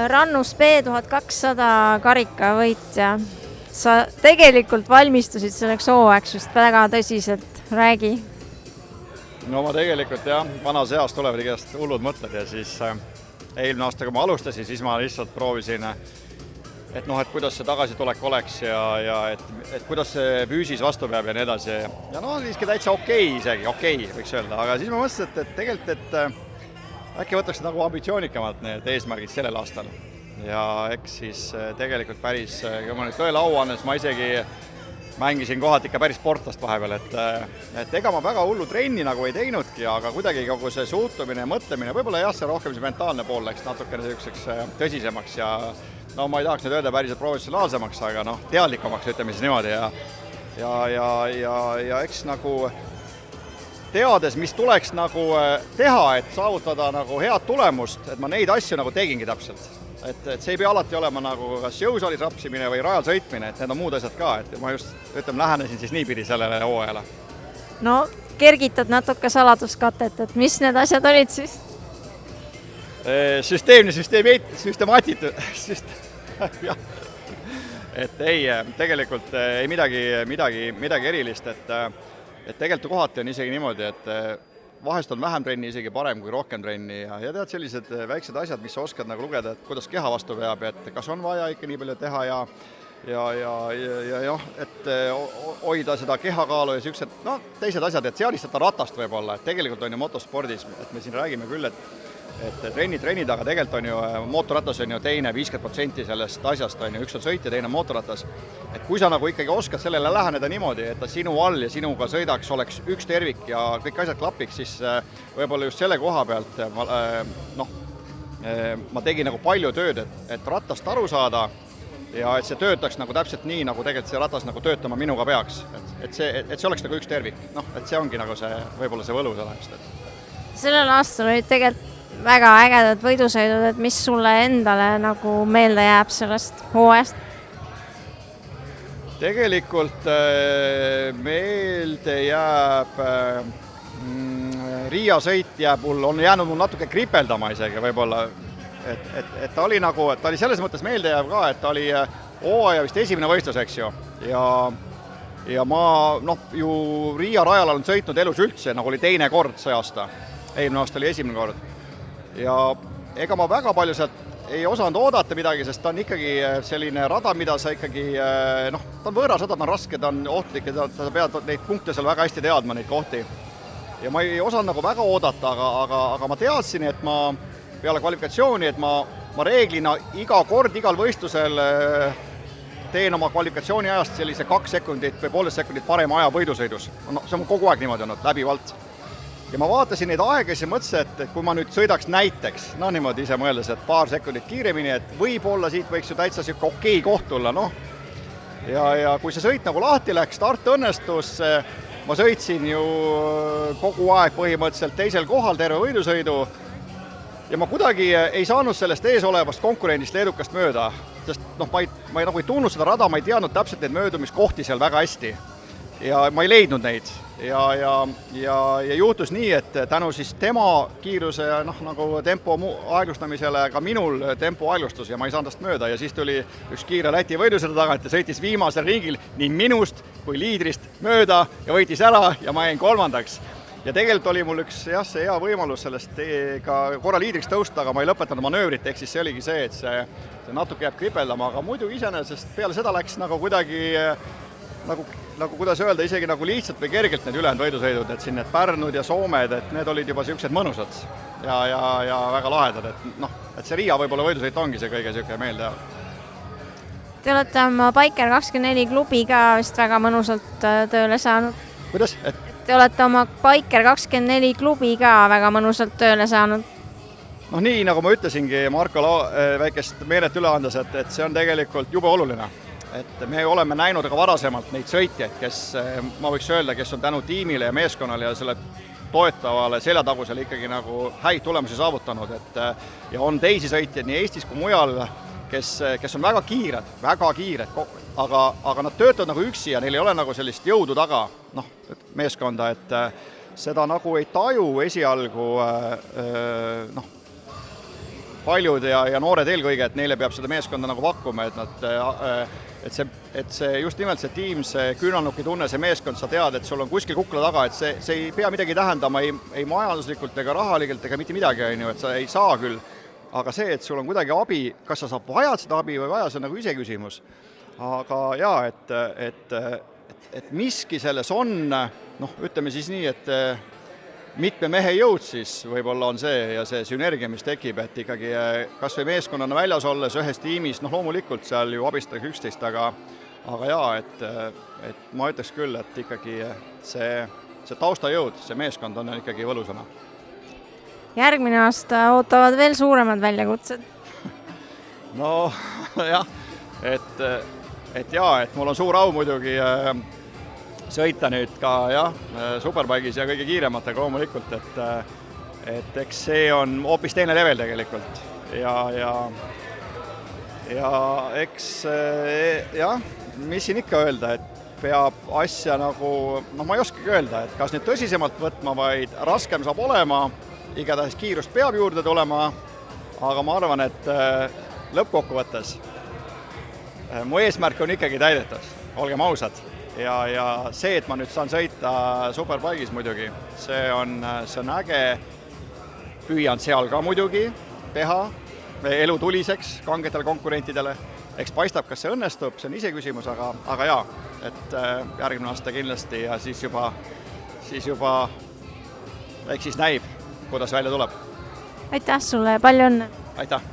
Rannus B1200 karikavõitja. Sa tegelikult valmistusid selleks hooajaks just väga tõsiselt, räägi. No ma tegelikult vanas eas tulevad igast hullud mõtted ja siis eelmine aasta, kui ma alustasin, siis ma lihtsalt proovisin, et kuidas see tagasitulek oleks ja et kuidas see füüsis vastu peab ja nii edasi. Ja siiski täitsa okei, võiks öelda, aga siis ma mõtlesin, et tegelikult, et äkki võtaks nagu ambitsioonikamalt need eesmärgid sellel aastal. Ja eks siis tegelikult päris, kui ma nüüd tõele au annan, siis ma isegi mängisin kohati ikka päris sportlast vahepeal, et ega ma väga hullu trenni nagu ei teinudki, aga kuidagi kogu see suhtumine ja mõtlemine, võib-olla see rohkem see mentaalne pool läks natukene selliseks tõsisemaks ja ma ei tahaks nüüd öelda päriselt professionaalsemaks, aga teadlikumaks, ütleme siis niimoodi ja eks nagu teades, mis tuleks nagu teha, et saavutada nagu head tulemust, et ma neid asju nagu tegingi täpselt. Et see ei pea alati olema nagu kas jõusaalis rapsimine või rajal sõitmine, et need on muud asjad ka, et ma just lähenesin siis niipidi sellele hooajale. No, kergitad natuke saladuskatet, et mis need asjad olid siis? Süstemaatitud. Et ei, tegelikult ei midagi erilist, et tegelikult kohati on isegi niimoodi, et vahest on vähem trenni isegi parem kui rohkem trenni ja tead sellised väiksed asjad, mis sa oskad nagu lugeda, et kuidas keha vastu peab, et kas on vaja ikka nii palju teha ja et hoida seda kehakaalu ja sellised teised asjad, et seadistada ratast võib-olla, et tegelikult on ju motospordis, et me siin räägime küll, et trennid, aga tegelikult on ju, mootorratas on ju teine 50% sellest asjast, on ju, üks on sõit ja teine mootorratas. Et kui sa nagu ikkagi oskad sellele läheneda niimoodi, et ta sinu all ja sinuga sõidaks oleks üks tervik ja kõik asjad klapiks, siis võib-olla just selle koha pealt ma tegin nagu palju tööd, et ratast aru saada ja et see töötaks nagu täpselt nii, nagu tegelikult see ratas nagu töötama minuga peaks. Et see oleks nagu üks tervik. Et see ongi nagu see, võib-olla see võlu sellest. Sellel aastal olid tegelikult väga ägedad võidusõidud, et mis sulle endale nagu meelde jääb sellest hooajast? Tegelikult meelde jääb Riia sõit on jäänud mul natuke kripeldama isegi võib-olla, et ta oli nagu, ta oli selles mõttes meelde jääb ka, et ta oli hooaja vist esimene võistlus, eks ju, ja ma ju Riia rajal olen sõitnud elus üldse, nagu oli teine kord see aasta, eelmine aasta oli esimene kord. Ja ega ma väga palju sealt ei osanud oodata midagi, sest ta on ikkagi selline rada, mida sa ikkagi, ta on võõras rada, ta on raske, ta on ohtlik ja ta pead neid punkte seal väga hästi teadma, neid kohti. Ja ma ei osanud nagu väga oodata, aga ma teadsin, et ma peale kvalifikatsiooni, et ma reeglina iga kord, igal võistlusel teen oma kvalifikatsiooni ajast sellise 2 sekundit või 1,5 sekundit parema aja võidusõidus. See on kogu aeg niimoodi olnud, läbivalt. Ja ma vaatasin neid aegasid ja mõtlesin, et kui ma nüüd sõidaks näiteks, niimoodi ise mõeldes, et paar sekundit kiiremini, et võib-olla siit võiks ju täitsa siuke okei koht tulla, Ja kui see sõit nagu lahti läks, start õnnestus, ma sõitsin ju kogu aeg põhimõtteliselt teisel kohal terve võidusõidu ja ma kuidagi ei saanud sellest eesolevast konkurendist Leedukast mööda, sest ma ei tundnud seda rada, ma ei teadnud täpselt neid möödumiskohti seal väga hästi ja ma ei leidnud neid. Ja juhtus nii, et tänu siis tema kiiruse ja nagu tempo aeglustamisele ka minul tempo aeglustus ja ma ei saanud tast mööda ja siis tuli üks kiire Läti võidusõidu tagant ja sõitis viimasel ringil nii minust kui liidrist mööda ja võitis ära ja ma jäin 3. Ja tegelikult oli mul üks see hea võimalus sellest ka korra liidriks tõusta, aga ma ei lõpetanud manöövrit, ehk siis see oligi see, et see natuke jääb kripeldama, aga muidu iseenesest peale seda läks nagu kuidagi nagu kuidas öelda, isegi nagu lihtsalt või kergelt need ülejäänud võidusõidud, et siin need Pärnud ja Soomed, et need olid juba siuksed mõnusad ja väga lahedad, et see Riia võib-olla võidusõit ongi see kõige siuke meelde. Te olete oma Biker 24 klubi ka vist väga mõnusalt tööle saanud. Kuidas? Te olete oma Biker 24 klubi ka väga mõnusalt tööle saanud. Nii nagu ma ütlesingi Marko väikest meelet üle andes, et see on tegelikult jube oluline. Et me oleme näinud ka varasemalt neid sõitjaid, kes, ma võiks öelda, kes on tänu tiimile ja meeskonnale ja selle toetavale seljatagusele ikkagi nagu häid tulemusi saavutanud. Ja on teisi sõitjaid nii Eestis kui mujal, kes on väga kiired, aga nad töötavad nagu üksi ja neil ei ole nagu sellist jõudu taga, meeskonda, et seda nagu ei taju esialgu, paljud ja noored eelkõige, et neile peab seda meeskonda nagu pakkuma, et nad et see just nimelt see tiim, see küünalnuki tunne, see meeskond, sa tead, et sul on kuskil kukla taga, et see ei pea midagi tähendama ei majanduslikult ega rahalikult ega mitte midagi, et sa ei saa küll, aga see, et sul on kuidagi abi, kas sa vajad seda abi või vaja, see on nagu iseküsimus. Aga jaa, et miski selles on, ütleme siis nii, et mitme mehe jõud siis võib-olla on see ja see sünergia, mis tekib, et ikkagi kas või meeskonnana väljas olles ühes tiimis, loomulikult seal ju abistatakse üksteist, aga jaa, et ma ütleks küll, et ikkagi see taustajõud, see meeskond on ikkagi võlusana. Järgmine aasta ootavad veel suuremad väljakutsed? No jah, et mul on suur au muidugi sõita nüüd ka Superbike'is ja kõige kiirematega loomulikult, et eks see on hoopis teine level tegelikult ja eks mis siin ikka öelda, et peab asja nagu, ma ei oskagi öelda, et kas nüüd tõsisemalt võtma, vaid raskem saab olema, igatahes kiirust peab juurde tulema, aga ma arvan, et lõppkokkuvõttes mu eesmärk on ikkagi täidetud, olgem ausad. Ja see, et ma nüüd saan sõita Superbike'is muidugi, see on äge, püüan seal ka muidugi teha elu tuliseks kangetele konkurentidele, eks paistab, kas see õnnestub, see on iseküsimus, aga jaa, et järgmine aasta kindlasti ja siis juba eks siis näib, kuidas välja tuleb. Aitäh sulle ja palju õnne! Aitäh!